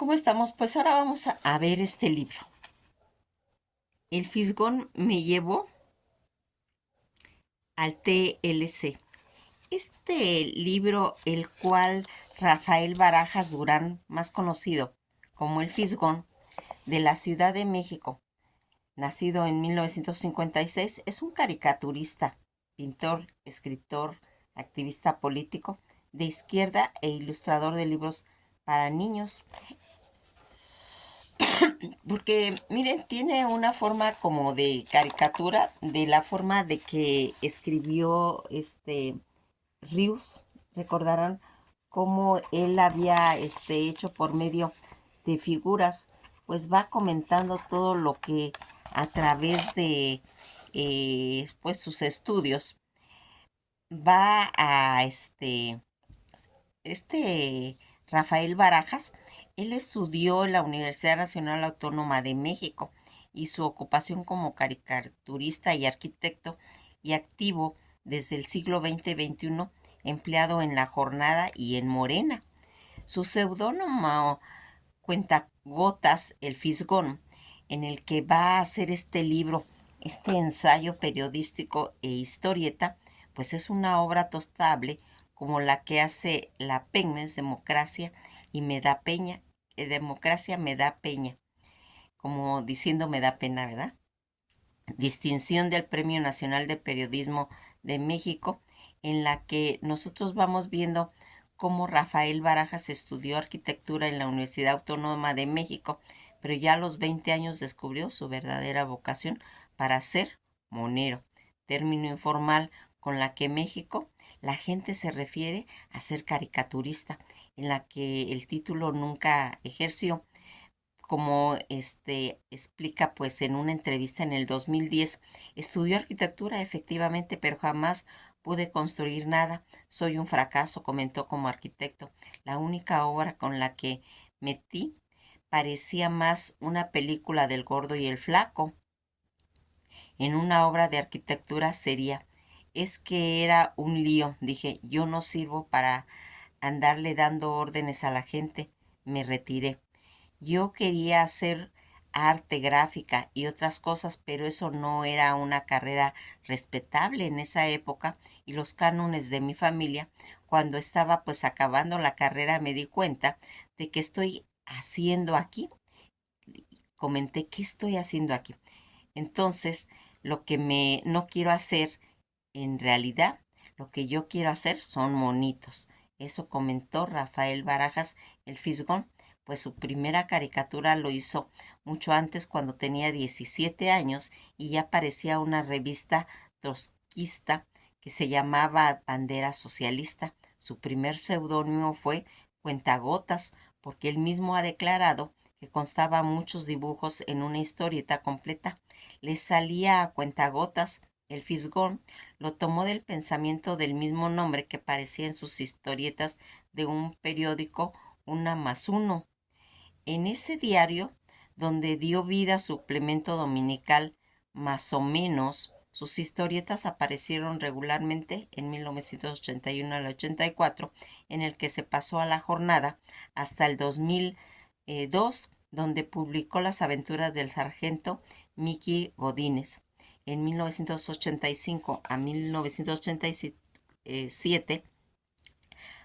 ¿Cómo estamos? Pues ahora vamos a ver este libro. El Fisgón me llevó al TLC. Este libro, el cual Rafael Barajas Durán, más conocido como El Fisgón, de la Ciudad de México, nacido en 1956, es un caricaturista, pintor, escritor, activista político de izquierda e ilustrador de libros para niños. Porque, miren, tiene una forma como de caricatura de la forma de que escribió Rius. Recordarán cómo él había hecho por medio de figuras, pues va comentando todo lo que a través de pues sus estudios va a este Rafael Barajas. Él estudió en la Universidad Nacional Autónoma de México y su ocupación como caricaturista y arquitecto y activo desde el siglo XX-XXI, empleado en La Jornada y en Morena. Su seudónimo Cuentagotas, el Fisgón, en el que va a hacer este libro, este ensayo periodístico e historieta, pues es una obra tostable como la que hace la Peñas, Democracia y me da peña, Democracia me da peña, como diciendo me da pena, ¿verdad? Distinción del Premio Nacional de Periodismo de México, en la que nosotros vamos viendo cómo Rafael Barajas estudió arquitectura en la Universidad Autónoma de México, pero ya a los 20 años descubrió su verdadera vocación para ser monero, término informal con la que México la gente se refiere a ser caricaturista, en la que el título nunca ejerció, como explica pues en una entrevista en el 2010. Estudió arquitectura efectivamente, pero jamás pude construir nada. Soy un fracaso, comentó como arquitecto. La única obra con la que metí parecía más una película del gordo y el flaco. En una obra de arquitectura sería. Es que era un lío. Dije, yo no sirvo para andarle dando órdenes a la gente. Me retiré. Yo quería hacer arte gráfica y otras cosas, pero eso no era una carrera respetable en esa época y los cánones de mi familia. Cuando estaba pues acabando la carrera me di cuenta de que estoy haciendo aquí. Comenté, ¿qué estoy haciendo aquí? Entonces, lo que me no quiero hacer en realidad, lo que yo quiero hacer son monitos. Eso comentó Rafael Barajas, el Fisgón, pues su primera caricatura lo hizo mucho antes, cuando tenía 17 años y ya parecía una revista trotskista que se llamaba Bandera Socialista. Su primer seudónimo fue Cuentagotas, porque él mismo ha declarado que constaba muchos dibujos en una historieta completa. Le salía a cuentagotas. El Fisgón lo tomó del pensamiento del mismo nombre que aparecía en sus historietas de un periódico, Una más uno. En ese diario, donde dio vida a suplemento dominical Más o menos, sus historietas aparecieron regularmente en 1981 al 84, en el que se pasó a La Jornada, hasta el 2002, donde publicó Las aventuras del sargento Mickey Godínez. En 1985 a 1987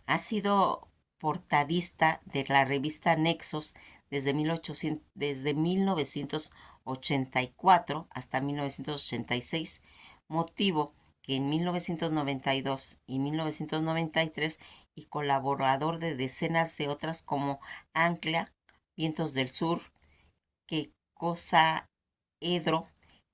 ha sido portadista de la revista Nexos desde 1984 hasta 1986, motivo que en 1992 y 1993 y colaborador de decenas de otras como Ancla, Vientos del Sur, Que Cosa Edro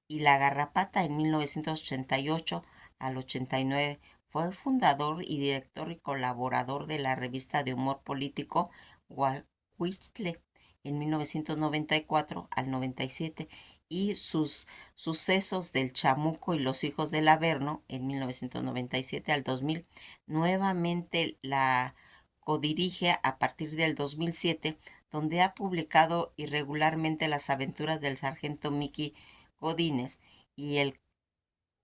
y La Garrapata en 1988 al 89. Fue fundador y director y colaborador de la revista de humor político Guacuitle en 1994 al 97 y sus sucesos del Chamuco y los hijos del Averno en 1997 al 2000. Nuevamente la codirige a partir del 2007, donde ha publicado irregularmente Las aventuras del sargento Mickey Godínez y El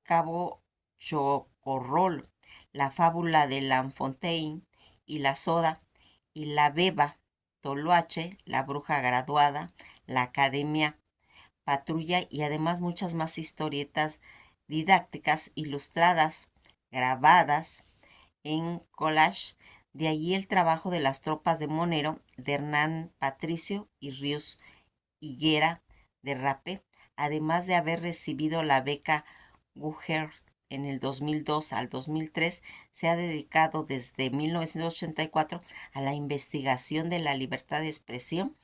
cabo Chocorrol, La fábula de Lanfontaine y La soda y La beba. Toloache, La Bruja Graduada, La Academia Patrulla y además muchas más historietas didácticas ilustradas, grabadas en collage. De allí el trabajo de las tropas de Monero, de Hernán Patricio y Ríos Higuera de Rape, además de haber recibido la beca Guggenheim en el 2002 al 2003, se ha dedicado desde 1984 a la investigación de la libertad de expresión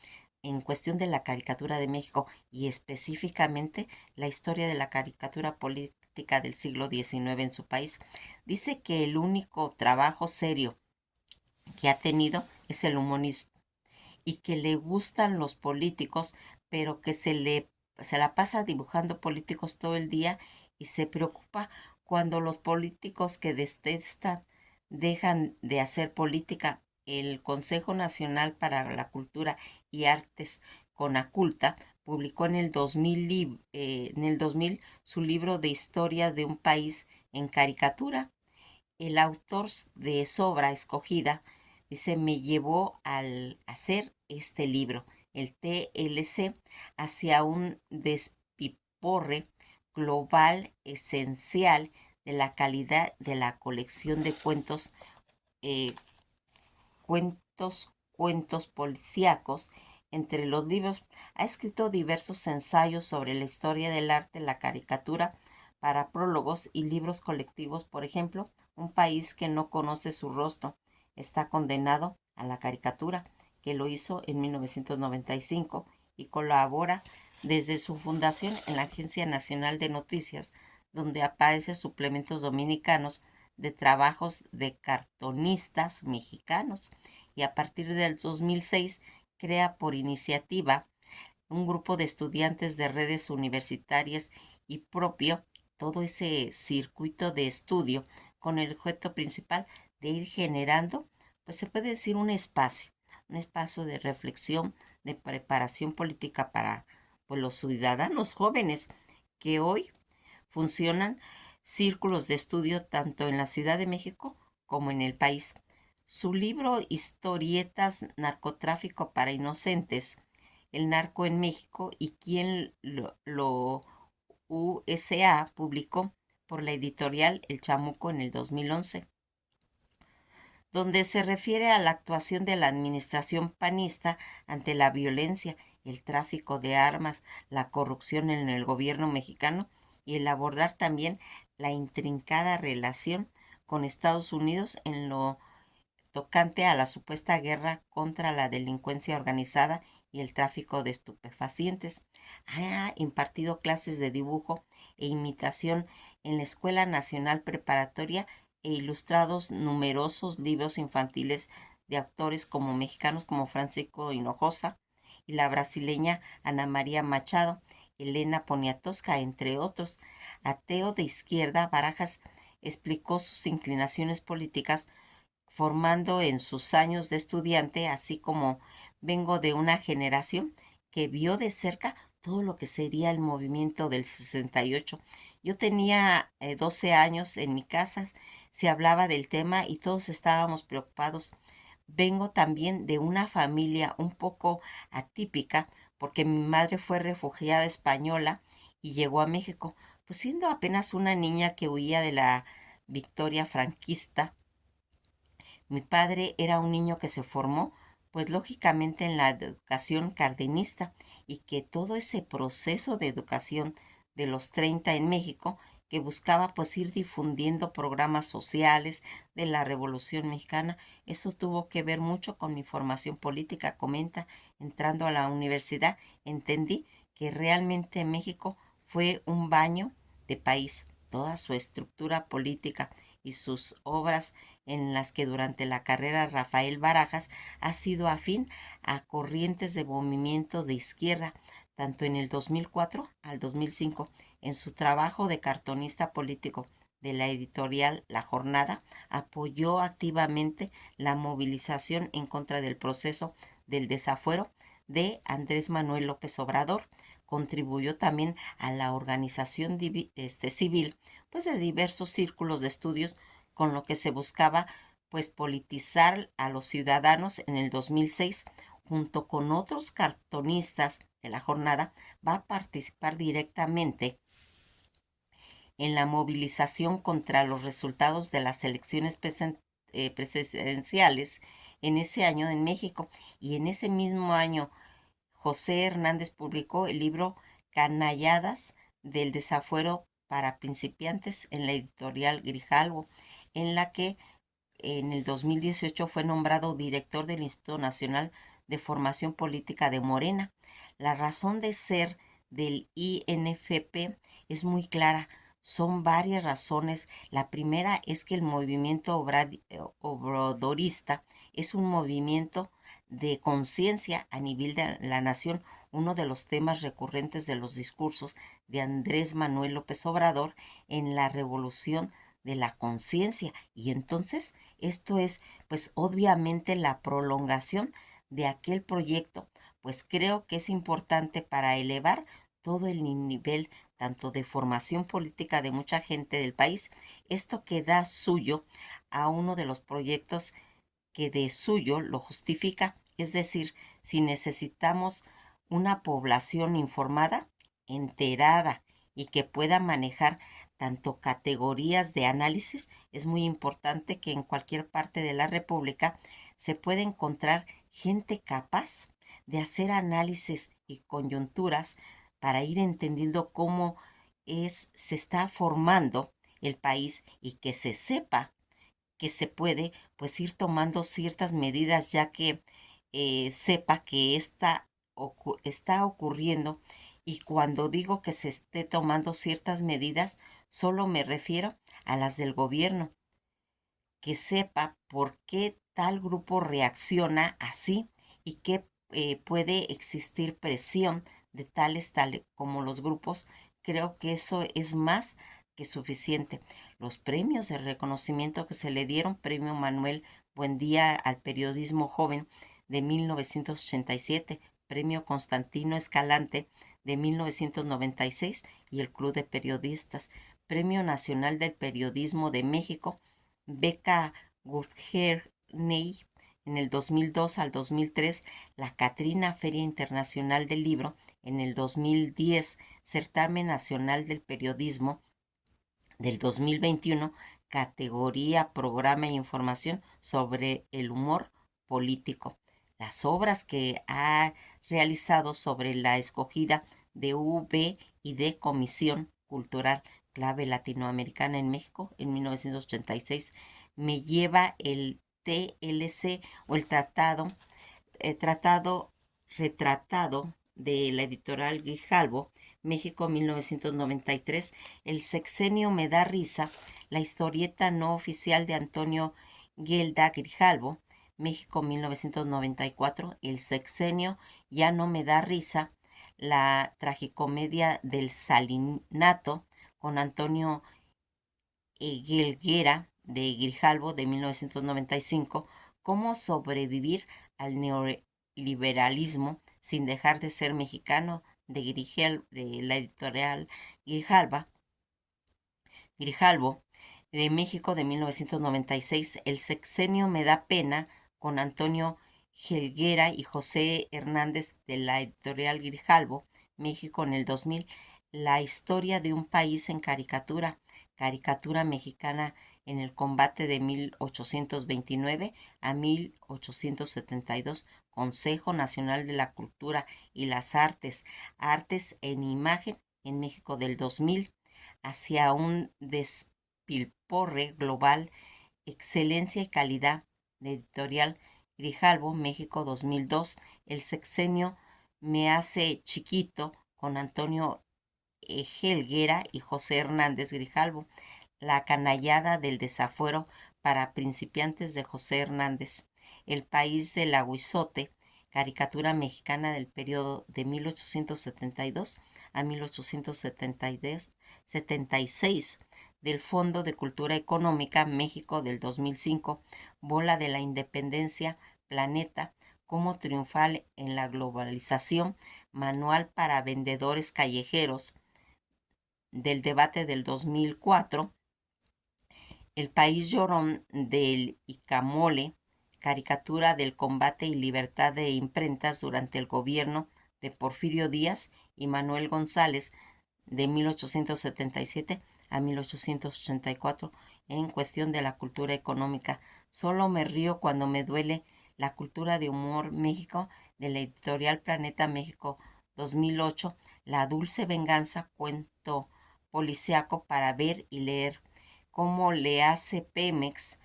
en cuestión de la caricatura de México y específicamente la historia de la caricatura política del siglo XIX en su país. Dice que el único trabajo serio que ha tenido es el humorismo y que le gustan los políticos, pero que se la pasa dibujando políticos todo el día y se preocupa cuando los políticos que detestan dejan de hacer política. El Consejo Nacional para la Cultura y Artes, CONACULTA, publicó en el 2000 su libro de historias de un país en caricatura. El autor de Sobra Escogida dice, me llevó al hacer este libro, el TLC, hacia un despiporre global esencial de la calidad de la colección de eh, cuentos policíacos. Entre los libros ha escrito diversos ensayos sobre la historia del arte, la caricatura, para prólogos y libros colectivos. Por ejemplo, un país que no conoce su rostro está condenado a la caricatura, que lo hizo en 1995 y colabora desde su fundación en la Agencia Nacional de Noticias, donde aparecen suplementos dominicanos de trabajos de cartonistas mexicanos, y a partir del 2006 crea por iniciativa un grupo de estudiantes de redes universitarias y propio todo ese circuito de estudio con el objeto principal de ir generando, pues se puede decir un espacio de reflexión, de preparación política para pues, los ciudadanos jóvenes que hoy funcionan círculos de estudio tanto en la Ciudad de México como en el país. Su libro Historietas, Narcotráfico para Inocentes, El Narco en México y quién lo USA publicó por la editorial El Chamuco en el 2011, donde se refiere a la actuación de la administración panista ante la violencia, el tráfico de armas, la corrupción en el gobierno mexicano y el abordar también la intrincada relación con Estados Unidos en lo tocante a la supuesta guerra contra la delincuencia organizada y el tráfico de estupefacientes. Ha impartido clases de dibujo e imitación en la Escuela Nacional Preparatoria e ilustrados numerosos libros infantiles de autores como mexicanos como Francisco Hinojosa y la brasileña Ana María Machado, Elena Poniatowska, entre otros. Ateo de izquierda, Barajas explicó sus inclinaciones políticas formando en sus años de estudiante, así como vengo de una generación que vio de cerca todo lo que sería el movimiento del 68. Yo tenía 12 años en mi casa, se hablaba del tema y todos estábamos preocupados. Vengo también de una familia un poco atípica porque mi madre fue refugiada española y llegó a México, pues siendo apenas una niña que huía de la victoria franquista. Mi padre era un niño que se formó, pues lógicamente en la educación cardenista y que todo ese proceso de educación de los 30 en México, que buscaba pues ir difundiendo programas sociales de la Revolución Mexicana, eso tuvo que ver mucho con mi formación política. Comenta, entrando a la universidad, entendí que realmente México fue un baño de país, toda su estructura política y sus obras en las que durante la carrera Rafael Barajas ha sido afín a corrientes de movimientos de izquierda, tanto en el 2004 al 2005. En su trabajo de cartonista político de la editorial La Jornada, apoyó activamente la movilización en contra del proceso del desafuero de Andrés Manuel López Obrador. Contribuyó también a la organización civil pues de diversos círculos de estudios con lo que se buscaba pues politizar a los ciudadanos. En el 2006 junto con otros cartonistas de la jornada, va a participar directamente en la movilización contra los resultados de las elecciones presidenciales en ese año en México. Y en ese mismo año, José Hernández publicó el libro Canalladas del desafuero para principiantes en la editorial Grijalvo, en la que en el 2018 fue nombrado director del Instituto Nacional de Formación Política de Morena. La razón de ser del INFP es muy clara. Son varias razones. La primera es que el movimiento obradorista es un movimiento de conciencia a nivel de la nación. Uno de los temas recurrentes de los discursos de Andrés Manuel López Obrador en la revolución de la conciencia. Y entonces esto es, pues obviamente, la prolongación de aquel proyecto. Pues creo que es importante para elevar todo el nivel tanto de formación política de mucha gente del país, esto que da suyo a uno de los proyectos que de suyo lo justifica, es decir, si necesitamos una población informada, enterada y que pueda manejar tanto categorías de análisis, es muy importante que en cualquier parte de la República se pueda encontrar gente capaz de hacer análisis y coyunturas para ir entendiendo cómo se está formando el país y que se sepa que se puede pues ir tomando ciertas medidas ya que sepa que está ocurriendo. Y cuando digo que se esté tomando ciertas medidas, solo me refiero a las del gobierno, que sepa por qué tal grupo reacciona así y que puede existir presión de tales como los grupos. Creo que eso es más que suficiente. Los premios de reconocimiento que se le dieron, Premio Manuel Buendía al Periodismo Joven de 1987, Premio Constantino Escalante de 1996 y el Club de Periodistas, Premio Nacional del Periodismo de México, beca Guggenheim en el 2002 al 2003, la Catrina Feria Internacional del Libro en el 2010, Certamen Nacional del Periodismo del 2021, categoría Programa e Información sobre el humor político. Las obras que ha realizado sobre la escogida de V y de Comisión Cultural Clave Latinoamericana en México en 1986 me lleva el TLC o el tratado retratado de la editorial Grijalvo, México 1993, El sexenio me da risa, la historieta no oficial de Antonio Gelda Grijalvo, México 1994, El sexenio ya no me da risa, la tragicomedia del Salinato con Antonio Gelguera de Grijalvo de 1995, Cómo sobrevivir al neoliberalismo sin dejar de ser mexicano de la editorial Grijalvo de México de 1996, El sexenio me da pena con Antonio Helguera y José Hernández de la editorial Grijalvo, México en el 2000, La historia de un país en caricatura, caricatura mexicana en el combate de 1829 a 1872, Consejo Nacional de la Cultura y las Artes, Artes en Imagen en México del 2000, hacia un despilporre global, excelencia y calidad, de editorial Grijalvo, México 2002, El sexenio me hace chiquito con Antonio Helguera y José Hernández Grijalvo, La canallada del desafuero para principiantes de José Hernández, El país del aguizote, caricatura mexicana del periodo de 1872 a 1876, del Fondo de Cultura Económica México del 2005, Bola de la Independencia, Planeta, Cómo triunfar en la globalización, Manual para vendedores callejeros, del debate del 2004, El país llorón del Icamole, caricatura del combate y libertad de imprentas durante el gobierno de Porfirio Díaz y Manuel González de 1877 a 1884 en cuestión de la cultura económica. Solo me río cuando me duele la cultura de humor México de la editorial Planeta México 2008, La dulce venganza, cuento policiaco para ver y leer. Cómo le hace Pemex,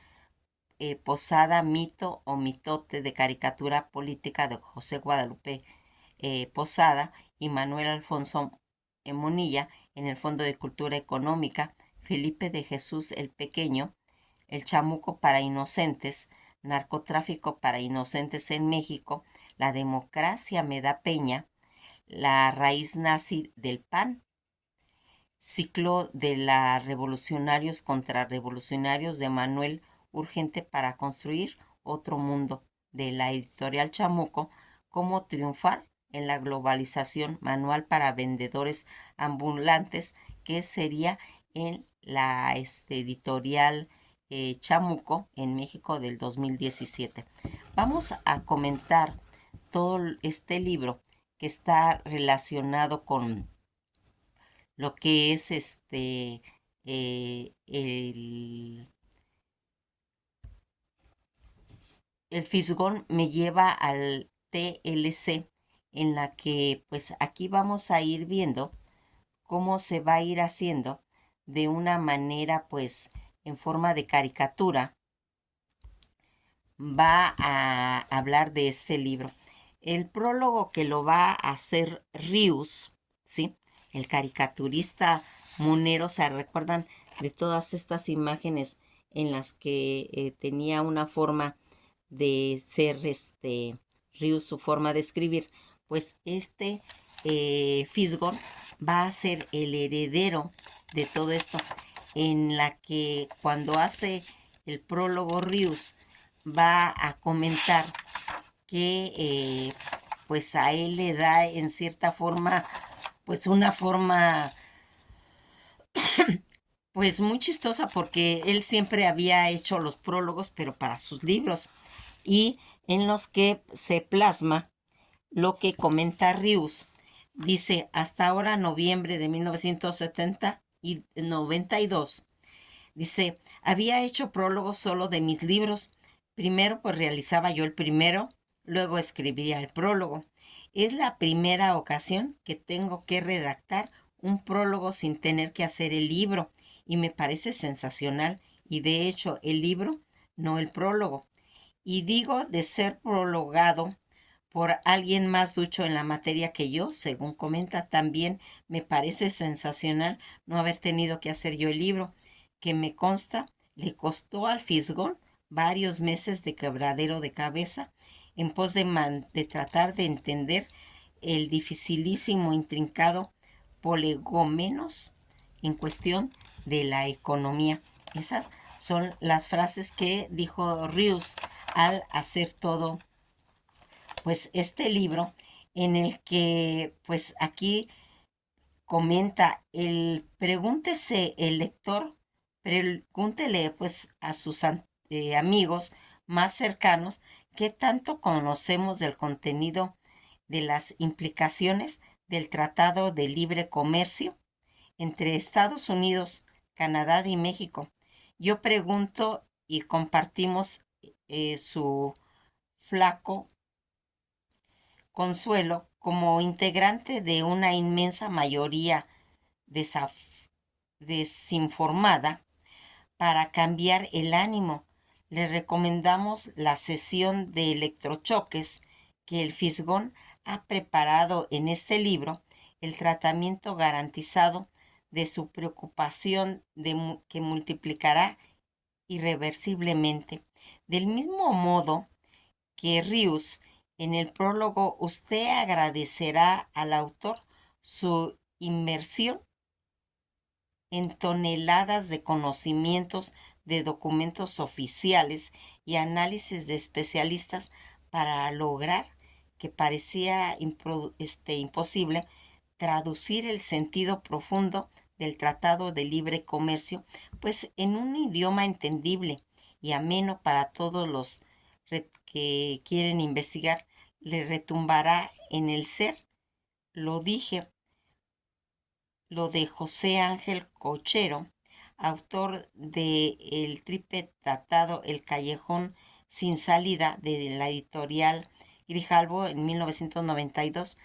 Posada, mito o mitote de caricatura política de José Guadalupe Posada y Manuel Alfonso Monilla en el Fondo de Cultura Económica, Felipe de Jesús el Pequeño, El Chamuco para Inocentes, Narcotráfico para Inocentes en México, La Democracia me da peña, La raíz nazi del PAN, Ciclo de la Revolucionarios contra Revolucionarios de Manuel Urgente para construir otro mundo, de la editorial Chamuco, Cómo triunfar en la globalización, manual para vendedores ambulantes, que sería en la editorial Chamuco en México del 2017. Vamos a comentar todo este libro que está relacionado con lo que es el Fisgón me lleva al TLC, en la que pues aquí vamos a ir viendo cómo se va a ir haciendo de una manera pues en forma de caricatura. Va a hablar de este libro. El prólogo que lo va a hacer Rius, ¿sí? El caricaturista monero. ¿Se recuerdan de todas estas imágenes en las que tenía una forma de ser Rius, su forma de escribir? Pues Fisgón va a ser el heredero de todo esto, en la que cuando hace el prólogo Rius va a comentar que pues a él le da en cierta forma pues una forma pues muy chistosa, porque él siempre había hecho los prólogos pero para sus libros, y en los que se plasma lo que comenta Rius. Dice: hasta ahora, noviembre de 1970 y 92, dice, había hecho prólogos solo de mis libros. Primero pues realizaba yo el primero, luego escribía el prólogo. Es la primera ocasión que tengo que redactar un prólogo sin tener que hacer el libro, y me parece sensacional, y de hecho el libro, no el prólogo. Y digo de ser prologado por alguien más ducho en la materia que yo, según comenta. También me parece sensacional no haber tenido que hacer yo el libro, que me consta le costó al Fisgón varios meses de quebradero de cabeza en pos de tratar de entender el dificilísimo, intrincado prolegómenos en cuestión de la economía. Esas son las frases que dijo Rius al hacer todo pues este libro, en el que pues aquí comenta pregúntese el lector, pregúntele pues a sus amigos más cercanos qué tanto conocemos del contenido de las implicaciones del Tratado de Libre Comercio entre Estados Unidos, Canadá y México. Yo pregunto y compartimos su flaco consuelo como integrante de una inmensa mayoría desinformada. Para cambiar el ánimo, le recomendamos la sesión de electrochoques que el Fisgón ha preparado en este libro, el tratamiento garantizado de su preocupación que multiplicará irreversiblemente. Del mismo modo que Rius, en el prólogo usted agradecerá al autor su inmersión en toneladas de conocimientos, de documentos oficiales y análisis de especialistas para lograr, que parecía imposible, traducir el sentido profundo del Tratado de Libre Comercio, pues en un idioma entendible y ameno para todos los que quieren investigar, le retumbará en el ser. Lo dije, lo de José Ángel Cochero, autor de el triple tratado El Callejón sin salida de la editorial Grijalbo en 1992,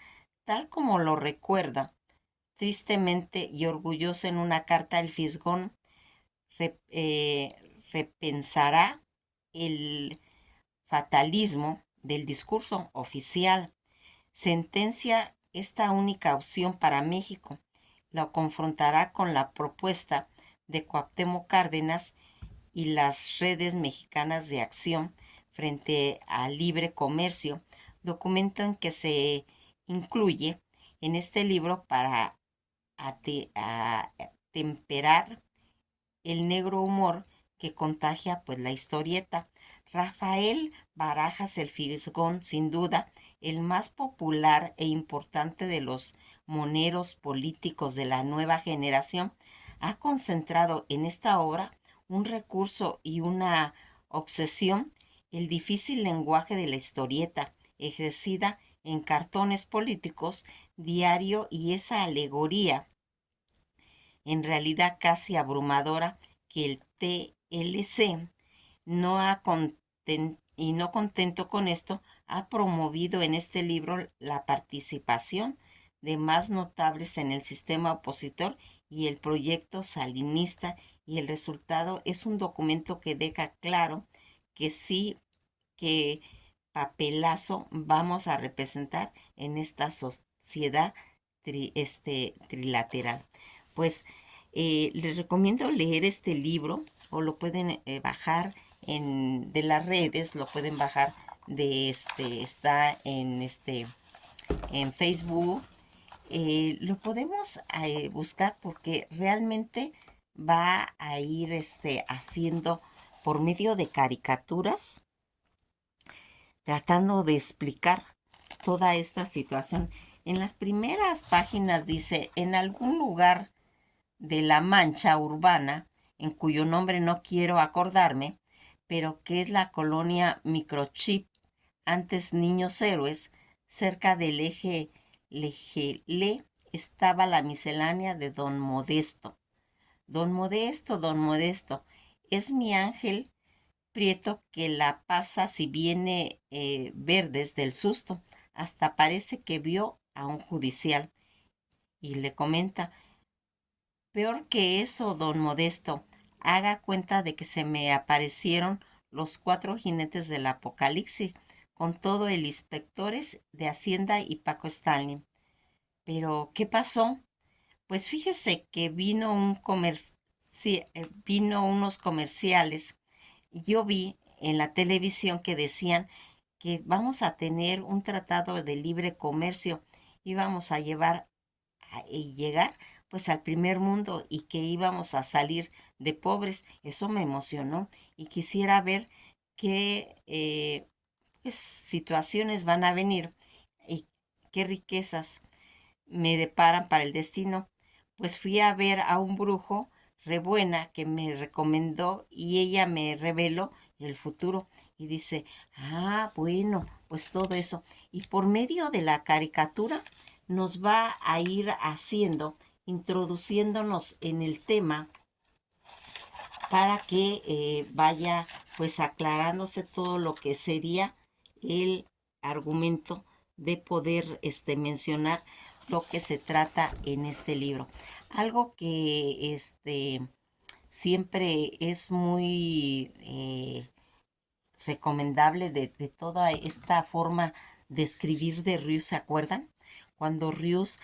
tal como lo recuerda, tristemente y orgulloso en una carta el Fisgón, repensará el fatalismo del discurso oficial. Sentencia esta única opción para México. Lo confrontará con la propuesta de Cuauhtémoc Cárdenas y las redes mexicanas de acción frente al libre comercio, documento en que se incluye en este libro para temperar el negro humor que contagia pues la historieta. Rafael Barajas el Fisgón, sin duda, el más popular e importante de los moneros políticos de la nueva generación, ha concentrado en esta obra un recurso y una obsesión, el difícil lenguaje de la historieta, ejercida en cartones políticos diario, y esa alegoría en realidad casi abrumadora que el TLC no ha y no contento con esto, ha promovido en este libro la participación de más notables en el sistema opositor y el proyecto salinista, y el resultado es un documento que deja claro que sí, que papelazo vamos a representar en esta sociedad trilateral. Pues les recomiendo leer este libro, o lo pueden bajar de las redes, lo pueden bajar está en Facebook. Lo podemos buscar porque realmente va a ir haciendo por medio de caricaturas, tratando de explicar toda esta situación. En las primeras páginas dice: en algún lugar de la mancha urbana, en cuyo nombre no quiero acordarme, pero que es la colonia Microchip, antes Niños Héroes, cerca del eje Legele, estaba la miscelánea de Don Modesto. Don Modesto, Don Modesto, es mi ángel prieto que la pasa si viene verdes del susto, hasta parece que vio a un judicial. Y le comenta: peor que eso, don Modesto, haga cuenta de que se me aparecieron los 4 jinetes del apocalipsis, con todo el inspectores de Hacienda y Paco Stanley. Pero, ¿qué pasó? Pues fíjese que vino unos comerciales. Yo vi en la televisión que decían que vamos a tener un tratado de libre comercio y vamos a llegar pues al primer mundo, y que íbamos a salir de pobres. Eso me emocionó y quisiera ver qué pues, situaciones van a venir y qué riquezas me deparan para el destino. Pues fui a ver a un brujo re buena que me recomendó, y ella me reveló el futuro y dice: ah, bueno, pues todo eso. Y por medio de la caricatura nos va a ir haciendo, introduciéndonos en el tema, para que vaya pues aclarándose todo lo que sería el argumento de poder mencionar lo que se trata en este libro. Algo que siempre es muy recomendable de toda esta forma de escribir de Rius, ¿se acuerdan? Cuando Rius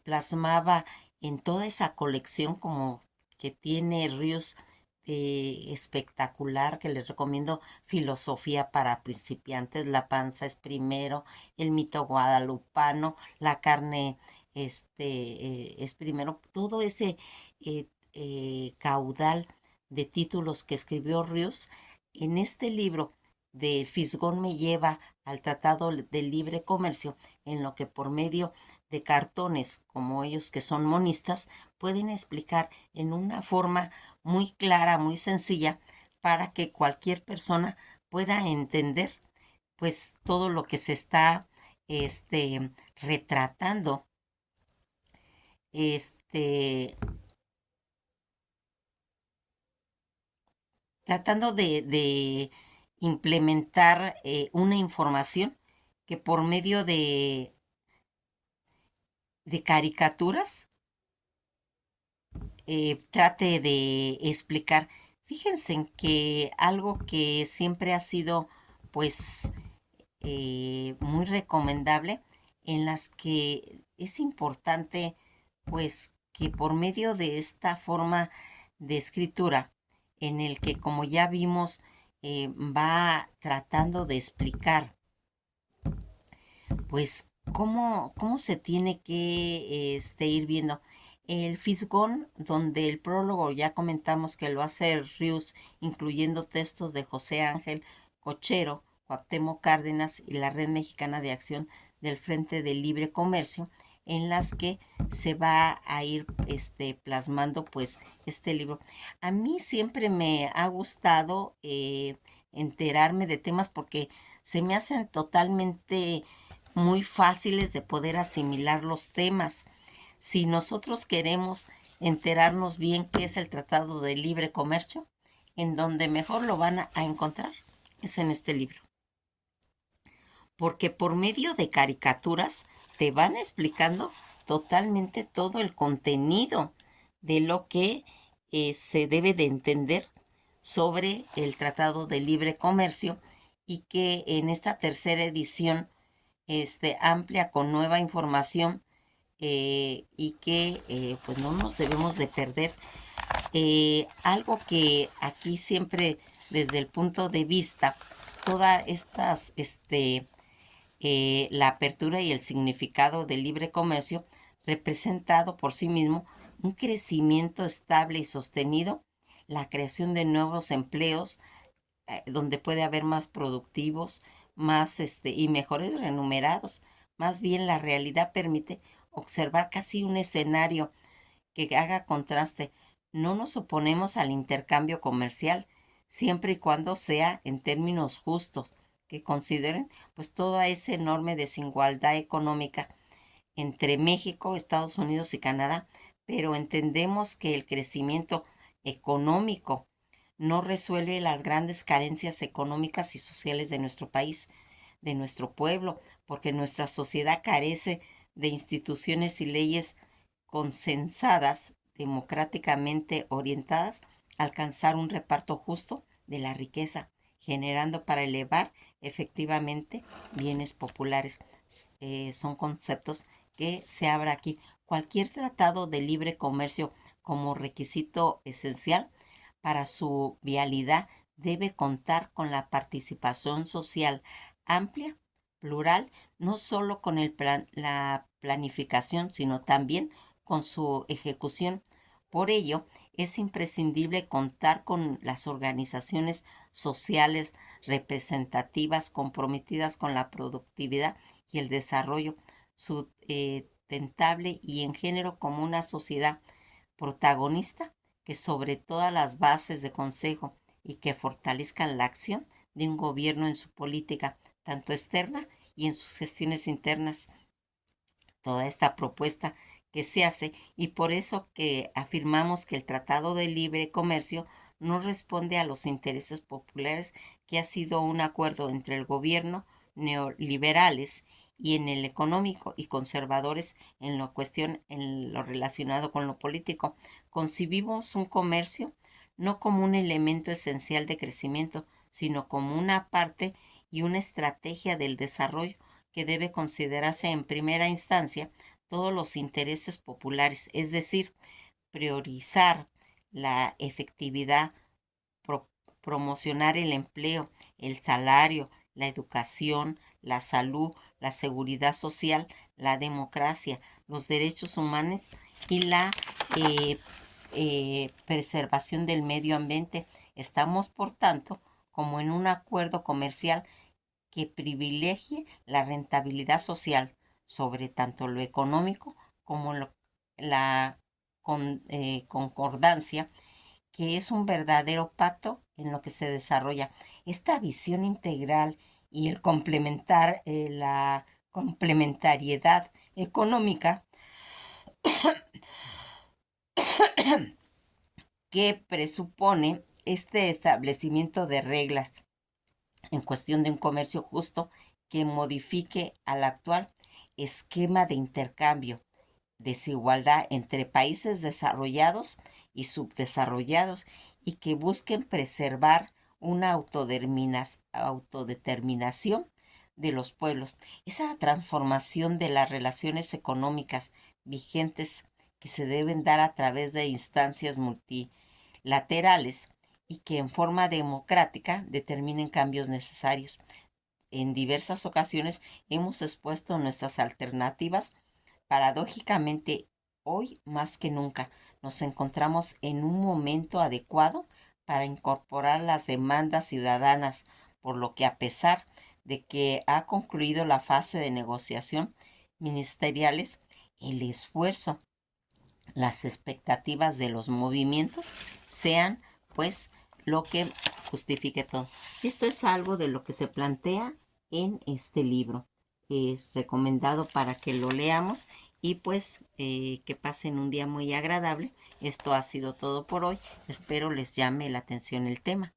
plasmaba en toda esa colección como que tiene Rius, espectacular, que les recomiendo: Filosofía para principiantes, La panza es primero, El mito guadalupano, La carne es primero, todo ese caudal de títulos que escribió Rius. En este libro de Fisgón me lleva al Tratado de Libre Comercio, en lo que por medio de cartones, como ellos que son monistas, pueden explicar en una forma muy clara, muy sencilla, para que cualquier persona pueda entender pues todo lo que se está retratando, este, tratando de implementar una información que por medio de caricaturas trate de explicar. Fíjense en que algo que siempre ha sido pues muy recomendable, en las que es importante pues que por medio de esta forma de escritura, en el que como ya vimos va tratando de explicar pues cómo se tiene que ir viendo. El Fisgón, donde el prólogo ya comentamos que lo hace Rius, incluyendo textos de José Ángel Cochero, Cuauhtémoc Cárdenas y la Red Mexicana de Acción del Frente de Libre Comercio, en las que se va a ir plasmando pues este libro. A mí siempre me ha gustado enterarme de temas porque se me hacen totalmente muy fáciles de poder asimilar los temas. Si nosotros queremos enterarnos bien qué es el Tratado de Libre Comercio, en donde mejor lo van a encontrar es en este libro. Porque por medio de caricaturas te van explicando totalmente todo el contenido de lo que se debe de entender sobre el Tratado de Libre Comercio, y que en esta tercera edición amplia con nueva información, y que pues no nos debemos de perder. Algo que aquí siempre desde el punto de vista, todas estas, la apertura y el significado del libre comercio, representado por sí mismo un crecimiento estable y sostenido, la creación de nuevos empleos, donde puede haber más productivos, más y mejores remunerados. Más bien la realidad permite observar casi un escenario que haga contraste. No nos oponemos al intercambio comercial, siempre y cuando sea en términos justos, que consideren pues toda esa enorme desigualdad económica entre México, Estados Unidos y Canadá, pero entendemos que el crecimiento económico no resuelve las grandes carencias económicas y sociales de nuestro país, de nuestro pueblo, porque nuestra sociedad carece de instituciones y leyes consensadas, democráticamente orientadas a alcanzar un reparto justo de la riqueza, generando para elevar efectivamente bienes populares. Son conceptos que se abra aquí. Cualquier tratado de libre comercio como requisito esencial para su vialidad debe contar con la participación social amplia, plural, no solo con la planificación, sino también con su ejecución. Por ello, es imprescindible contar con las organizaciones sociales representativas comprometidas con la productividad y el desarrollo sustentable y en género como una sociedad protagonista que sobre todas las bases de consejo y que fortalezcan la acción de un gobierno en su política, tanto externa y en sus gestiones internas. Toda esta propuesta que se hace, y por eso que afirmamos que el Tratado de Libre Comercio no responde a los intereses populares, que ha sido un acuerdo entre el gobierno, neoliberales y en el económico, y conservadores en lo relacionado con lo político. Concibimos un comercio no como un elemento esencial de crecimiento, sino como una parte y una estrategia del desarrollo que debe considerarse en primera instancia todos los intereses populares, es decir, priorizar la efectividad, pro- promocionar el empleo, el salario, la educación, la salud, la seguridad social, la democracia, los derechos humanos y la eh, preservación del medio ambiente. Estamos, por tanto, como en un acuerdo comercial que privilegie la rentabilidad social sobre tanto lo económico como la concordancia, que es un verdadero pacto en lo que se desarrolla. Esta visión integral y el complementar la complementariedad económica que presupone este establecimiento de reglas en cuestión de un comercio justo que modifique al actual esquema de intercambio, desigualdad entre países desarrollados y subdesarrollados y que busquen preservar una autodeterminación de los pueblos. Esa transformación de las relaciones económicas vigentes que se deben dar a través de instancias multilaterales y que en forma democrática determinen cambios necesarios. En diversas ocasiones hemos expuesto nuestras alternativas. Paradójicamente, hoy más que nunca nos encontramos en un momento adecuado para incorporar las demandas ciudadanas, por lo que a pesar de que ha concluido la fase de negociación ministeriales, el esfuerzo, las expectativas de los movimientos sean pues lo que justifique todo. Esto es algo de lo que se plantea en este libro. Es recomendado para que lo leamos y pues que pasen un día muy agradable. Esto ha sido todo por hoy. Espero les llame la atención el tema.